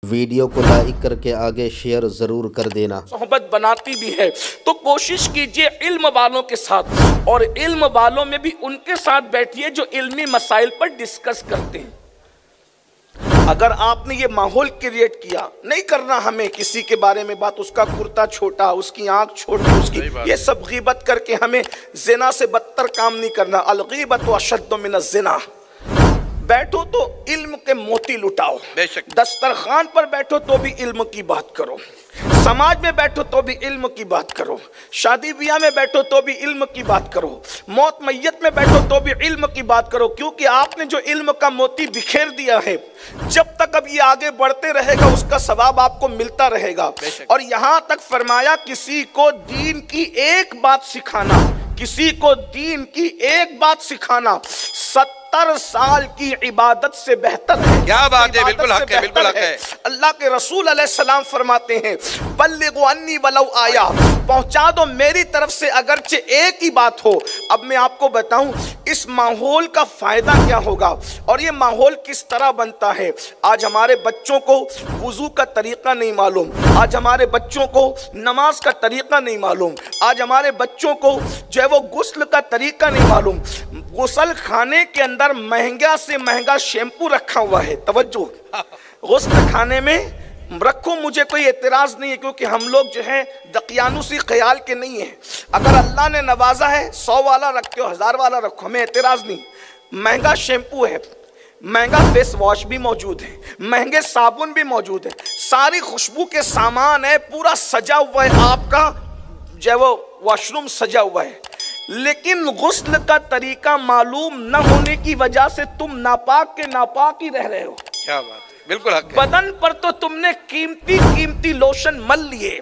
Video को like करके आगे शेयर ज़रूर कर देना। सोहबत बनाती भी है तो कोशिश कीजिए इल्म वालों के साथ, और इल्म वालों में भी उनके साथ बैठिए जो इल्मी मसाइल पर डिस्कस करते हैं। अगर आपने ये माहौल क्रिएट किया, नहीं करना हमें किसी के बारे में बात, उसका कुर्ता छोटा, उसकी आंख छोटी, उसकी ये सब गीबत करके हमें जिना से बदतर काम नहीं करना। अलगीबत व अशद्दु मिनज़ ज़िना। बैठो तो इल्म के मोती लुटाओ, दस्तरखान पर बैठो तो भी इल्म की बात करो, समाज में बैठो तो भी इल्म की बात करो, शादी ब्याह में बैठो तो भी इल्म की बात करो, मौत मैयत में बैठो तो भी इल्म की बात करो। क्योंकि आपने जो इल्म का मोती बिखेर दिया है, जब तक अब ये आगे बढ़ते रहेगा उसका सवाब आपको मिलता रहेगा। और यहाँ तक फरमाया किसी को दीन की एक बात सिखाना, किसी को दीन की एक बात सिखाना 70 साल की इबादत से बेहतर है। क्या बात है, बिल्कुल हक है, बिल्कुल हक है। अल्लाह के रसूल अलैहिस्सलाम फरमाते हैं, बल्लिगु अन्नी वलौ आया, पहुंचा दो मेरी तरफ से अगरचे एक ही बात हो। अब मैं आपको बताऊं इस माहौल का फायदा क्या होगा और ये माहौल किस तरह बनता है। आज हमारे बच्चों को वुजू का तरीका नहीं मालूम, आज हमारे बच्चों को नमाज का तरीका नहीं मालूम, आज हमारे बच्चों को जो है वो गुस्ल का तरीका नहीं मालूम। गुस्ल खाने के अंदर महंगा से महंगा शैम्पू रखा हुआ है, तवज्जो, गुस्ल खाने में रखो, मुझे कोई एतराज नहीं है, क्योंकि हम लोग जो है दकियानुसी ख्याल के नहीं है। अगर अल्लाह ने नवाजा है 100 वाला रखो, 1000 वाला रखो, हमें एतराज नहीं। महंगा शैम्पू है, महंगा फेस वॉश भी मौजूद है, महंगे साबुन भी मौजूद है, सारी खुशबू के सामान है, पूरा सजा हुआ है, आपका जो है वो वॉशरूम सजा हुआ है। लेकिन गुस्ल का तरीका मालूम न होने की वजह से तुम नापाक के नापाक ही रह रहे हो। क्या बात है, बिल्कुल हक है। बदन पर तो तुमने कीमती कीमती लोशन मल लिए,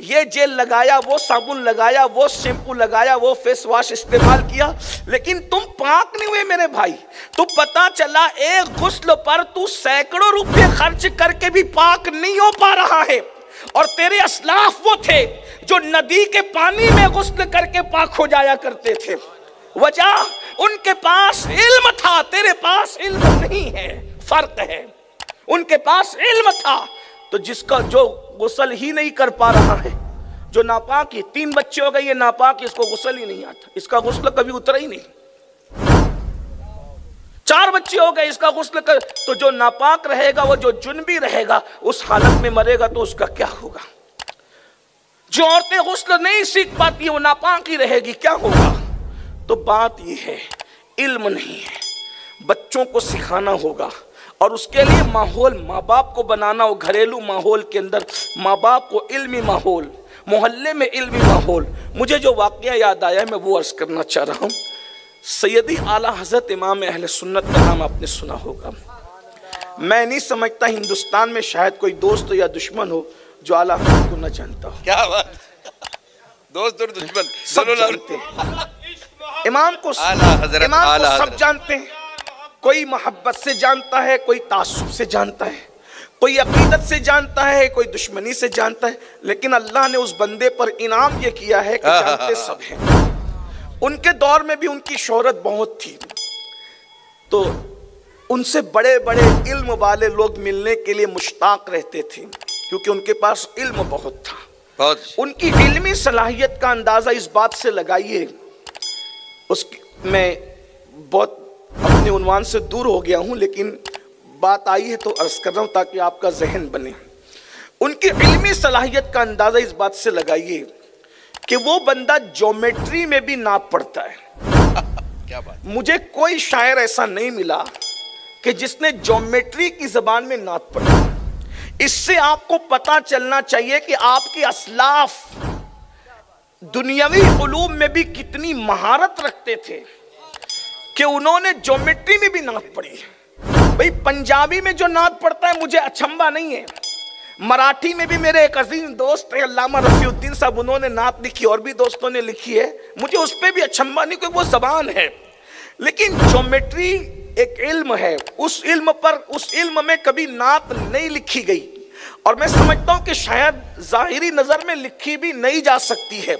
ये जेल लगाया, वो साबुन लगाया, वो शैम्पू लगाया, वो फेस वॉश इस्तेमाल किया, लेकिन तुम पाक नहीं हुए मेरे भाई। तो पता चला एक गुस्ल पर तू सैकड़ों रुपए खर्च करके भी पाक नहीं हो पा रहा है। और तेरे असलाफ वो थे जो नदी के पानी में गुस्ल करके पाक हो जाया करते थे। वजह उनके पास इल्म था, तेरे पास इल्म नहीं है, फर्क है। उनके पास इल्म था तो जिसका जो गुस्ल ही नहीं कर पा रहा है, जो नापाक ही, 3 बच्चे हो गए ये नापाक, इसको गुस्ल ही नहीं आता, इसका गुस्ल कभी उतरा ही नहीं। 4 बच्चे हो गए, इसका गुस्ल कर, तो जो नापाक रहेगा, वो जो जुनबी रहेगा, उस हालत में मरेगा तो उसका क्या होगा। जो औरतें गुस्ल नहीं सीख पाती है वो नापाक ही रहेगी, क्या होगा। तो बात ये है, इल्म नहीं है, बच्चों को सिखाना होगा और उसके लिए माहौल माँ बाप को बनाना हो। घरेलू माहौल के अंदर माँ बाप को इल्मी माहौल, मोहल्ले में इल्मी माहौल। मुझे जो वाक़या याद आया मैं वो अर्ज़ करना चाह रहा हूँ। सैयदी आला हज़रत इमाम अहले सुन्नत का नाम आपने सुना होगा। मैं नहीं समझता हिंदुस्तान में शायद कोई दोस्त या दुश्मन हो जो आला हज़रत को न जानता हो। क्या बात, दोस्त और दुश्मन सब जानते हैं इमाम को, सब जानते हैं। कोई मोहब्बत से जानता है, कोई तासुब से जानता है, कोई अकीदत से जानता है, कोई दुश्मनी से जानता है, लेकिन अल्लाह ने उस बंदे पर इनाम ये किया है कि जानते सब हैं। उनके दौर में भी उनकी शोहरत बहुत थी, तो उनसे बड़े बड़े इल्म वाले लोग मिलने के लिए मुश्ताक रहते थे, क्योंकि उनके पास इल्म बहुत था। उनकी इल्मी सलाहियत का अंदाज़ा इस बात से लगाइए, उसकी मैं बहुत अपने उन्वान से दूर हो गया हूँ, लेकिन बात आई है तो अर्ज़ कर रहा हूँ ताकि आपका जहन बने। उनकी इल्मी सलाहियत का अंदाज़ा इस बात से लगाइए कि वो बंदा ज्योमेट्री में भी नाप पढ़ता है। क्या बात। मुझे कोई शायर ऐसा नहीं मिला कि जिसने ज्योमेट्री की ज़बान में नाप पढ़ा। इससे आपको पता चलना चाहिए कि आपके असलाफ दुनियावी उलूम में भी कितनी महारत रखते थे कि उन्होंने ज्योमेट्री में भी नात पढ़ी। भाई पंजाबी में जो नात पढ़ता है मुझे अचंभा नहीं है, मराठी में भी मेरे एक अजीम दोस्त है अल्लामा रफीउद्दीन साहब, उन्होंने नात लिखी और भी दोस्तों ने लिखी है, मुझे उस पर भी अचंभा नहीं क्योंकि वो ज़बान है। लेकिन ज्योमेट्री एक इल्म है, उस इल्म में कभी नात नहीं लिखी गई और मैं समझता हूँ कि शायद ज़ाहिरी नज़र में लिखी भी नहीं जा सकती है,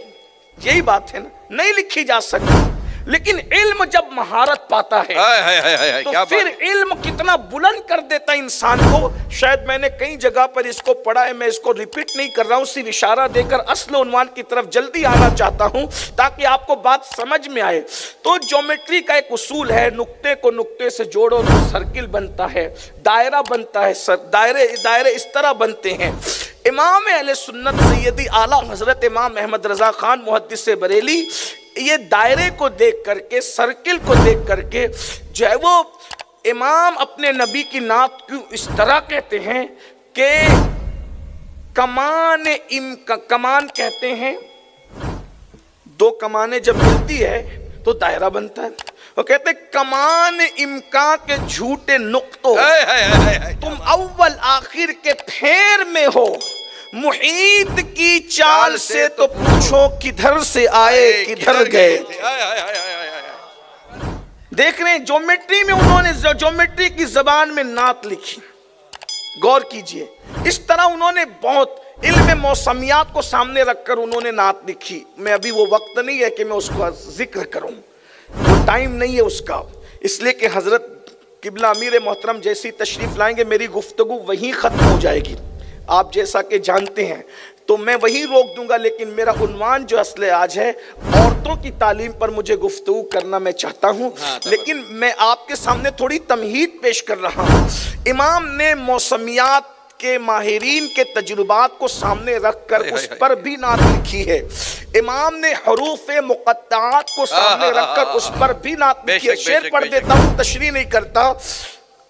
यही बात है ना, नहीं लिखी जा सकती। लेकिन इल्म जब महारत पाता है तो क्या फिर इल्म कितना बुलंद कर देता है इंसान को। शायद मैंने कई जगह पर इसको पढ़ा है, मैं इसको रिपीट नहीं कर रहा हूं, सिर्फ इशारा देकर असल उन्वान की तरफ जल्दी आना चाहता हूं ताकि आपको बात समझ में आए। तो ज्योमेट्री का एक उसूल है, नुक्ते को नुक्ते से जोड़ो तो सर्किल बनता है, दायरा बनता है, दायरे इस तरह बनते हैं। इमाम अहले सुन्नत सैयदी आला हजरत इमाम अहमद रजा खान मुहद्दिस बरेली ये दायरे को देख करके, सर्किल को देख करके जो है वो इमाम अपने नबी की नात क्यों इस तरह कहते हैं कि कमान कहते हैं, दो कमानें जब मिलती है तो दायरा बनता है। वो कहते कमान इम्का के झूठे नुक्तों, तुम अव्वल आखिर के फेर में हो, मुहीत की चाल से तो पूछो किधर से आए किधर गए। देख रहे हैं ज्योमेट्री में उन्होंने ज्योमेट्री की जबान में नात लिखी, गौर कीजिए। इस तरह उन्होंने बहुत इल्म मौसमियात को सामने रखकर उन्होंने नात लिखी। मैं अभी वो वक्त नहीं है कि मैं उसका जिक्र करूं, वो टाइम नहीं है उसका, इसलिए कि हजरत किबला अमीर मोहतरम जैसी तशरीफ लाएंगे मेरी गुफ्तगू वहीं खत्म हो जाएगी, आप जैसा कि जानते हैं, तो मैं वही रोक दूंगा। लेकिन मेरा उन्वान जो असले आज है, औरतों की तालीम पर मुझे गुफ्तगू करना मैं चाहता हूं। लेकिन मैं आपके सामने थोड़ी तमहीद पेश कर रहा हूं। इमाम ने मौसमियात के माहिरीन के तजुर्बात को सामने रखकर उस पर भी नात लिखी है। इमाम ने हरूफ मुक़त्ताआत को सामने रखकर उस पर भी नात लिखी है। शेर पढ़ देता हूं, तशरीह नहीं करता।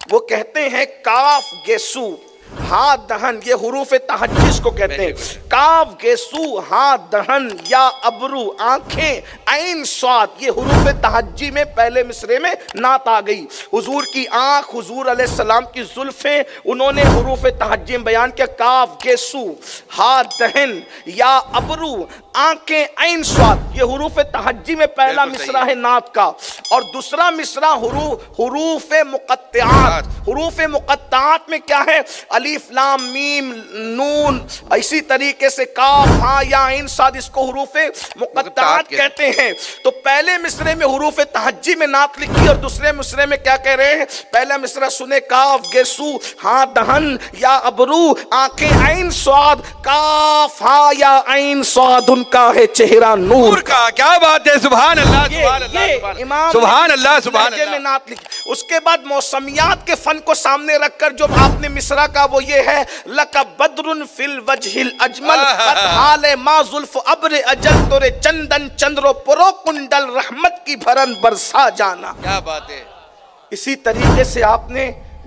वो कहते हैं काफ गेसू हा दहन, ये हुरूफ तहज्जुज को कहते हैं। काफ गेसू हा दहन या अबरू आंखें ऐन स्वाद, ये हुरूफ तहज्जी में पहले मिसरे में नात आ गई। हुजूर की आंख, हुजूर अलैहि सलाम की जुल्फें, उन्होंने हुरूफ तहज्जी में बयान किया। काफ गेसू हा दहन या अबरू आंखें ऐन स्वाद, ये हुरूफ तहज्जी में पहला मिसरा है नात का। और दूसरा मिसरा हुरूफ मुक़त्ताआत। हुरूफ मुक़त्ताआत में क्या है? अलीफ लाम मीम नून, इसी तरीके से काफ हा या ऐन साद, इसको हुरूफे मुक़त्ताआत कहते हैं। तो पहले मिसरे में हुरूफे तहज्जी में नात लिखी और दूसरे मिसरे में क्या कह रहे हैं? पहला मिसरा सुने, काफ गेसू हा दहन या अबरू आंखें ऐन स्वाद, काफ हा या ऐन स्वाद, उनका है चेहरा नूर का। क्या बात है, सुभान अल्लाह, सुभान अल्लाह, इमाम सुभान अल्लाह, सुभान अल्लाह में नात लिखी। उसके बाद मौसमियात के फन को सामने रखकर जो आपने मिसरा का वो ये है, लका बद्रुन फिल वजहिल अजमल हाले मा जुल्फ अब्र अजल, तोरे चंदन चंद्रो पुरो कुंडल रहमत की भरन बरसा जाना। क्या बात है। इसी तरीके से आपने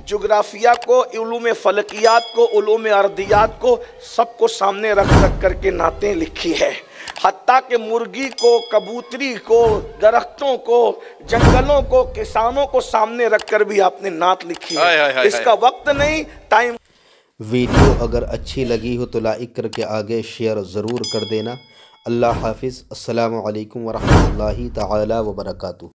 जोग्राफिया को, उलूम फलकियात को, उलूम अर्दियात को, सबको सामने रख करके नातें लिखी है। हत्ता के मुर्गी को, कबूतरी को, दरख्तों को, जंगलों को, किसानों को सामने रखकर भी आपने नात लिखी है। इसका वक्त नहीं, टाइम। वीडियो अगर अच्छी लगी हो तो लाइक करके आगे शेयर ज़रूर कर देना। अल्लाह हाफिज़। अस्सलामु अलैकुम वरहमतुल्लाहि तआला व बरकातुहू।